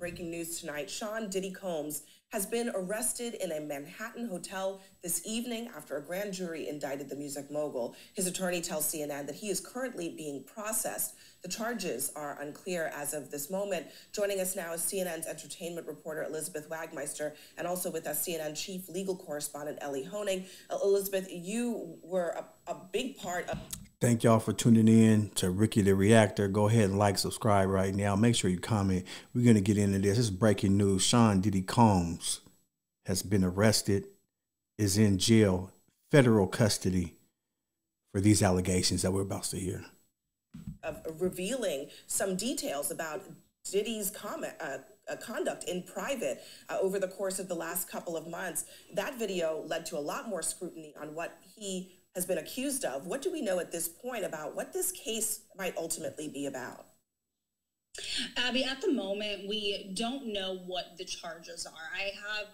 breaking news tonight. Sean Diddy Combs has been arrested in a Manhattan hotel this evening after a grand jury indicted the music mogul. His attorney tells CNN that he is currently being processed. The charges are unclear as of this moment. Joining us now is CNN's entertainment reporter Elizabeth Wagmeister, and also with us CNN chief legal correspondent Ellie Honig. Elizabeth, you were a big part of... Thank y'all for tuning in to Ricky the Reactor. Go ahead and like, subscribe right now. Make sure you comment. We're going to get into this. This is breaking news. Sean Diddy Combs has been arrested, is in jail, federal custody for these allegations that we're about to hear. Of revealing some details about Diddy's conduct in private over the course of the last couple of months. That video led to a lot more scrutiny on what he has been accused of. What do we know at this point about what this case might ultimately be about? Abby, at the moment, we don't know what the charges are. I have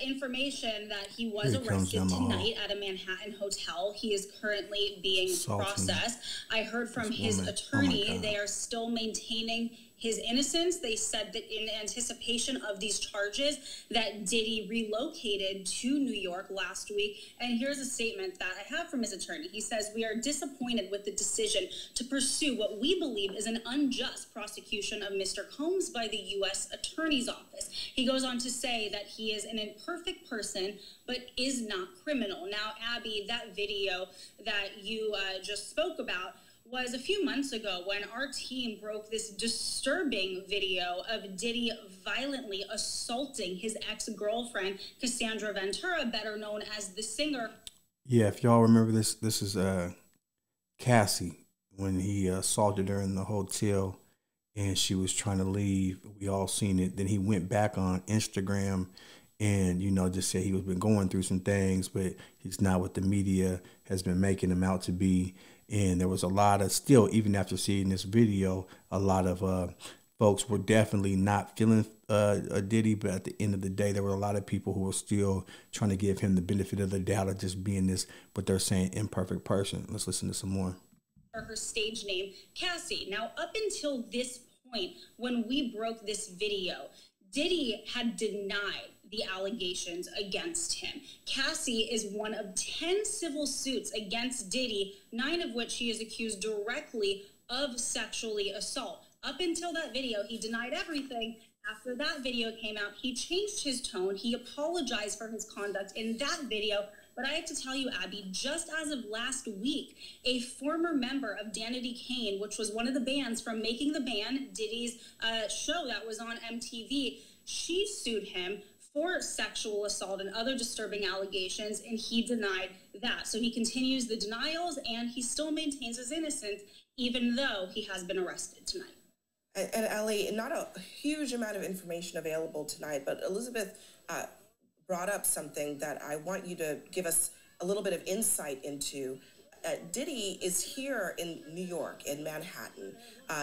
information that he was arrested tonight at a Manhattan hotel. He is currently being processed. I heard from his attorney they are still maintaining his innocence. They said that in anticipation of these charges that Diddy relocated to New York last week. And here's a statement that I have from his attorney. He says, "We are disappointed with the decision to pursue what we believe is an unjust prosecution of Mr. Combs by the U.S. Attorney's Office." He goes on to say that he is an imperfect person, but is not criminal. Now, Abby, that video that you just spoke about was a few months ago when our team broke this disturbing video of Diddy violently assaulting his ex-girlfriend, Cassandra Ventura, better known as the singer. Yeah, if y'all remember this, this is Cassie, when he assaulted her in the hotel and she was trying to leave. We all seen it. Then he went back on Instagram and, you know, just said he was been going through some things, but he's not what the media has been making him out to be. And there was a lot of, still, even after seeing this video, a lot of folks were definitely not feeling Diddy. But at the end of the day, there were a lot of people who were still trying to give him the benefit of the doubt of just being this, what they're saying, imperfect person. Let's listen to some more. Her stage name, Cassie. Now, up until this point, when we broke this video, Diddy had denied the allegations against him. Cassie is one of 10 civil suits against Diddy, 9 of which he is accused directly of sexually assault. Up until that video, he denied everything. After that video came out, he changed his tone. He apologized for his conduct in that video. But I have to tell you, Abby, just as of last week, a former member of Danity Kane, which was one of the bands from Making the Band, Diddy's show that was on MTV, she sued him for sexual assault and other disturbing allegations, and he denied that. So he continues the denials, and he still maintains his innocence, even though he has been arrested tonight. And Ellie, not a huge amount of information available tonight, but Elizabeth brought up something that I want you to give us a little bit of insight into. Diddy is here in New York, in Manhattan.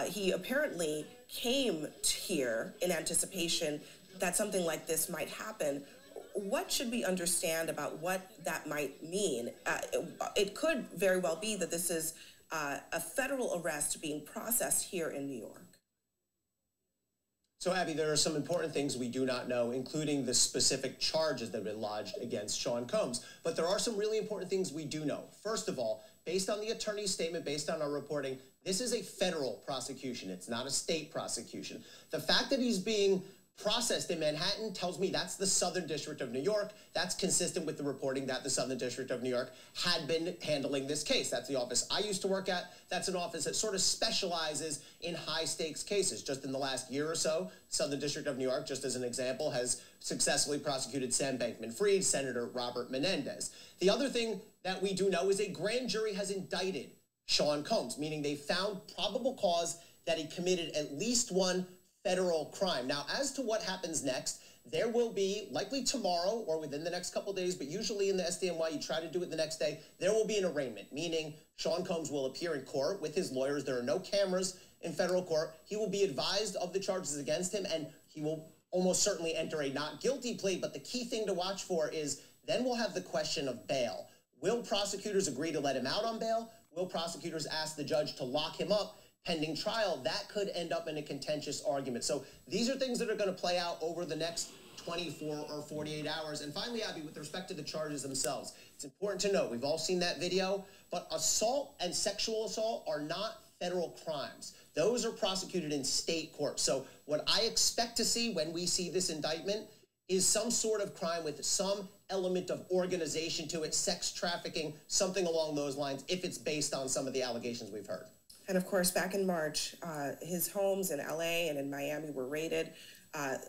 He apparently came here in anticipation that something like this might happen. What should we understand about what that might mean? It could very well be that this is a federal arrest being processed here in New York. So, Abby, there are some important things we do not know, including the specific charges that have been lodged against Sean Combs. But there are some really important things we do know. First of all, based on the attorney's statement, based on our reporting, this is a federal prosecution. It's not a state prosecution. The fact that he's being processed in Manhattan tells me that's the Southern District of New York. That's consistent with the reporting that the Southern District of New York had been handling this case. That's the office I used to work at. That's an office that sort of specializes in high-stakes cases. Just in the last year or so, Southern District of New York, just as an example, has successfully prosecuted Sam Bankman-Fried, Senator Robert Menendez. The other thing that we do know is a grand jury has indicted Sean Combs, meaning they found probable cause that he committed at least one federal crime. Now, as to what happens next, there will be, likely tomorrow or within the next couple of days, but usually in the SDNY, you try to do it the next day, there will be an arraignment, meaning Sean Combs will appear in court with his lawyers. There are no cameras in federal court. He will be advised of the charges against him, and he will almost certainly enter a not guilty plea. But the key thing to watch for is then we'll have the question of bail. Will prosecutors agree to let him out on bail? Will prosecutors ask the judge to lock him up? pending trial, that could end up in a contentious argument. So these are things that are going to play out over the next 24 or 48 hours. And finally, Abby, with respect to the charges themselves, it's important to note, we've all seen that video, but assault and sexual assault are not federal crimes. Those are prosecuted in state court. So what I expect to see when we see this indictment is some sort of crime with some element of organization to it, sex trafficking, something along those lines, if it's based on some of the allegations we've heard. And of course, back in March, his homes in LA and in Miami were raided.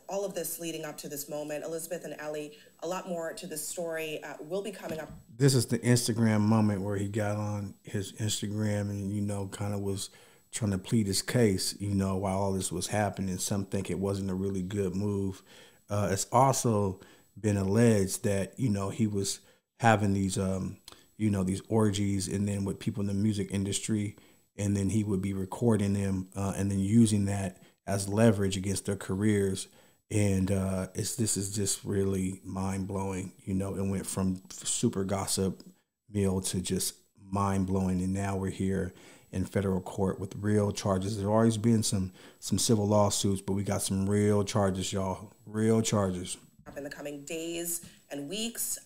All of this leading up to this moment. Elizabeth and Ellie, a lot more to this story will be coming up. This is the Instagram moment where he got on his Instagram and, you know, kind of was trying to plead his case, you know, while all this was happening. Some think it wasn't a really good move. It's also been alleged that, you know, he was having these, you know, these orgies and then with people in the music industry, and then he would be recording them and then using that as leverage against their careers. And this is just really mind-blowing. You know, it went from super gossip meal to just mind-blowing. And now we're here in federal court with real charges. There's always been some civil lawsuits, but we got some real charges, y'all. Real charges. In the coming days and weeks.